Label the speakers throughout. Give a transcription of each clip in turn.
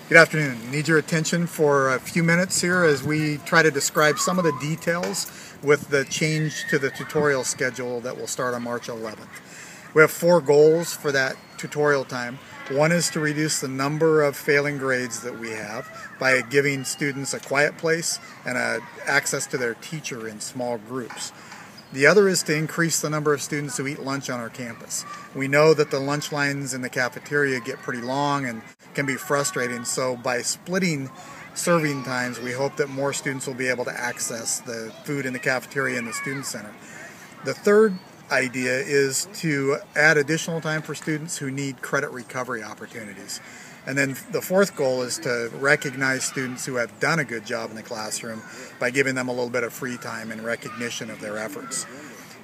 Speaker 1: Good afternoon. Need your attention for a few minutes here as we try to describe some of the details with the change to the tutorial schedule that will start on March 11th. We have 4 goals for that tutorial time. One is to reduce the number of failing grades that we have by giving students a quiet place and access to their teacher in small groups. The other is to increase the number of students who eat lunch on our campus. We know that the lunch lines in the cafeteria get pretty long and can be frustrating, so by splitting serving times, we hope that more students will be able to access the food in the cafeteria and the student center. The third idea is to add additional time for students who need credit recovery opportunities. And then the fourth goal is to recognize students who have done a good job in the classroom by giving them a little bit of free time in recognition of their efforts.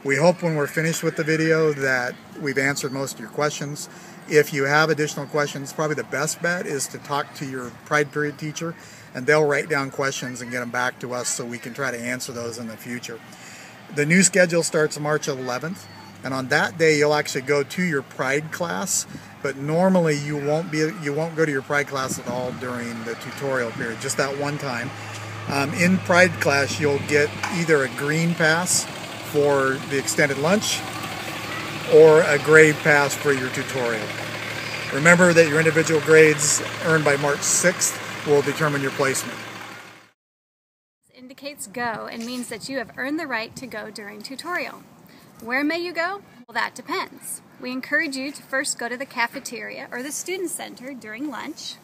Speaker 1: We hope when we're finished with the video that we've answered most of your questions. If you have additional questions, probably the best bet is to talk to your Pride Period teacher, and they'll write down questions and get them back to us so we can try to answer those in the future. The new schedule starts March 11th, and on that day you'll actually go to your Pride class, but normally you won't go to your Pride class at all during the tutorial period, just that one time. In Pride class you'll get either a green pass for the extended lunch or a grade pass for your tutorial. Remember that your individual grades earned by March 6th will determine your placement.
Speaker 2: Indicates go and means that you have earned the right to go during tutorial. Where may you go? Well, that depends. We encourage you to first go to the cafeteria or the student center during lunch.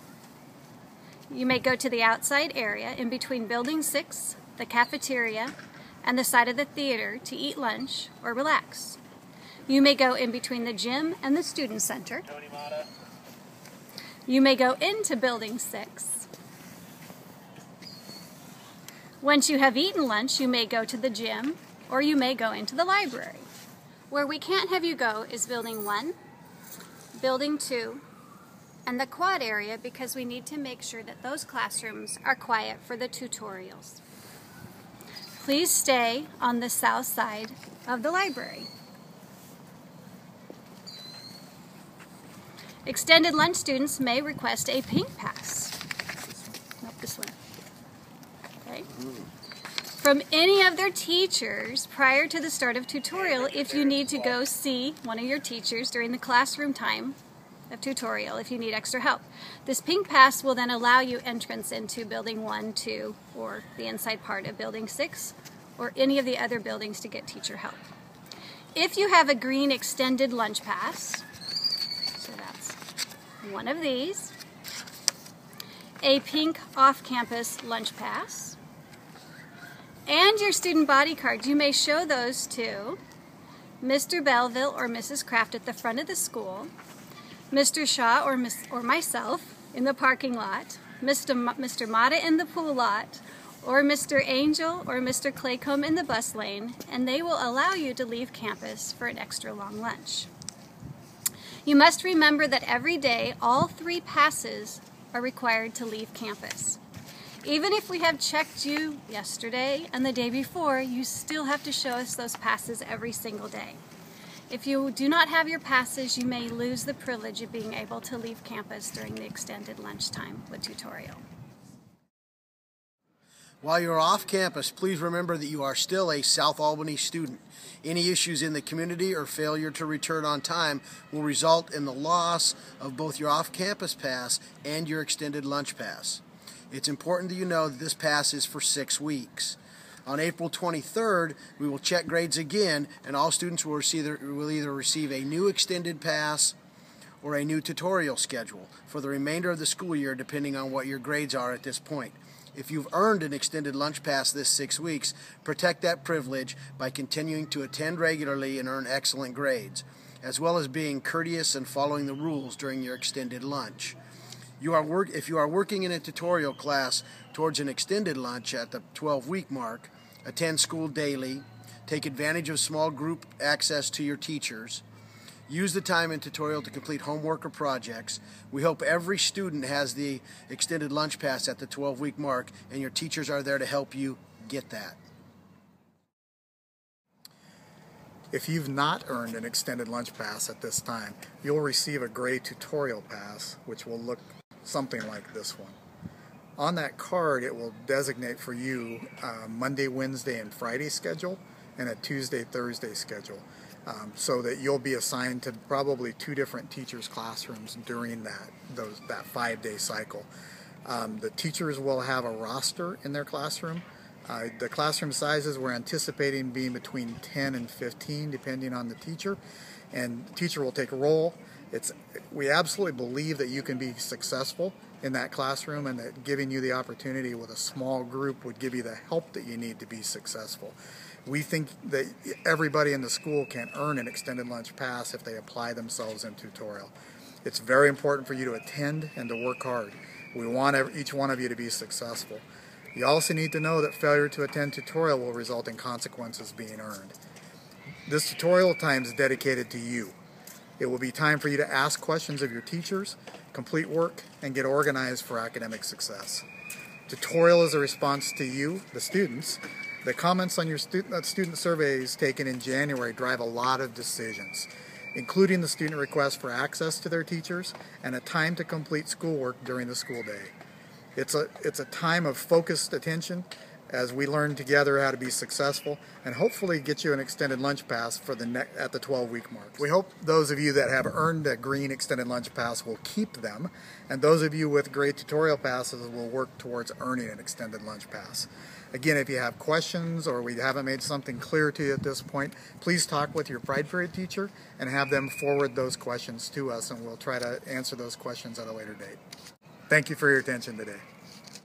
Speaker 2: You may go to the outside area in between Building 6, the cafeteria, and the side of the theater to eat lunch or relax. You may go in between the gym and the student center. You may go into Building 6. Once you have eaten lunch, you may go to the gym or you may go into the library. Where we can't have you go is Building 1, Building 2, and the quad area because we need to make sure that those classrooms are quiet for the tutorials. Please stay on the south side of the library. Extended lunch students may request a pink pass. Nope, this one. Okay. From any of their teachers prior to the start of tutorial if you need to go see one of your teachers during the classroom time of tutorial if you need extra help. This pink pass will then allow you entrance into Building 1, 2, or the inside part of Building 6, or any of the other buildings to get teacher help. If you have a green extended lunch pass, so that's one of these, a pink off-campus lunch pass, and your student body card, you may show those to Mr. Belleville or Mrs. Kraft at the front of the school, Mr. Shaw or myself in the parking lot, Mr. Mata in the pool lot, or Mr. Angel or Mr. Claycomb in the bus lane, and they will allow you to leave campus for an extra long lunch. You must remember that every day all 3 passes are required to leave campus. Even if we have checked you yesterday and the day before, you still have to show us those passes every single day. If you do not have your passes, you may lose the privilege of being able to leave campus during the extended lunchtime with tutorial.
Speaker 3: While you're off campus, please remember that you are still a South Albany student. Any issues in the community or failure to return on time will result in the loss of both your off-campus pass and your extended lunch pass. It's important that you know that this pass is for 6 weeks. On April 23rd, we will check grades again, and all students will either receive a new extended pass or a new tutorial schedule for the remainder of the school year, depending on what your grades are at this point. If you've earned an extended lunch pass this 6 weeks, protect that privilege by continuing to attend regularly and earn excellent grades, as well as being courteous and following the rules during your extended lunch. If you are working in a tutorial class towards an extended lunch at the 12-week mark, attend school daily, take advantage of small group access to your teachers, use the time in tutorial to complete homework or projects. We hope every student has the extended lunch pass at the 12-week mark, and your teachers are there to help you get that.
Speaker 1: If you've not earned an extended lunch pass at this time, you'll receive a gray tutorial pass, which will look something like this one. On that card, it will designate for you Monday, Wednesday, and Friday schedule and a Tuesday, Thursday schedule, so that you'll be assigned to probably 2 different teachers' classrooms during that 5-day cycle. The teachers will have a roster in their classroom. The classroom sizes we're anticipating being between 10 and 15 depending on the teacher, and the teacher will take a role. We absolutely believe that you can be successful in that classroom, and that giving you the opportunity with a small group would give you the help that you need to be successful. We think that everybody in the school can earn an extended lunch pass if they apply themselves in tutorial. It's very important for you to attend and to work hard. We want each one of you to be successful. You also need to know that failure to attend tutorial will result in consequences being earned. This tutorial time is dedicated to you. It will be time for you to ask questions of your teachers, complete work, and get organized for academic success. Tutorial is a response to you, the students. The comments on your student surveys taken in January drive a lot of decisions, including the student request for access to their teachers and a time to complete schoolwork during the school day. It's a time of focused attention as we learn together how to be successful and hopefully get you an extended lunch pass for at the 12-week mark. We hope those of you that have earned a green extended lunch pass will keep them, and those of you with gray tutorial passes will work towards earning an extended lunch pass. Again, if you have questions or we haven't made something clear to you at this point, please talk with your Pride Period teacher and have them forward those questions to us, and we'll try to answer those questions at a later date. Thank you for your attention today.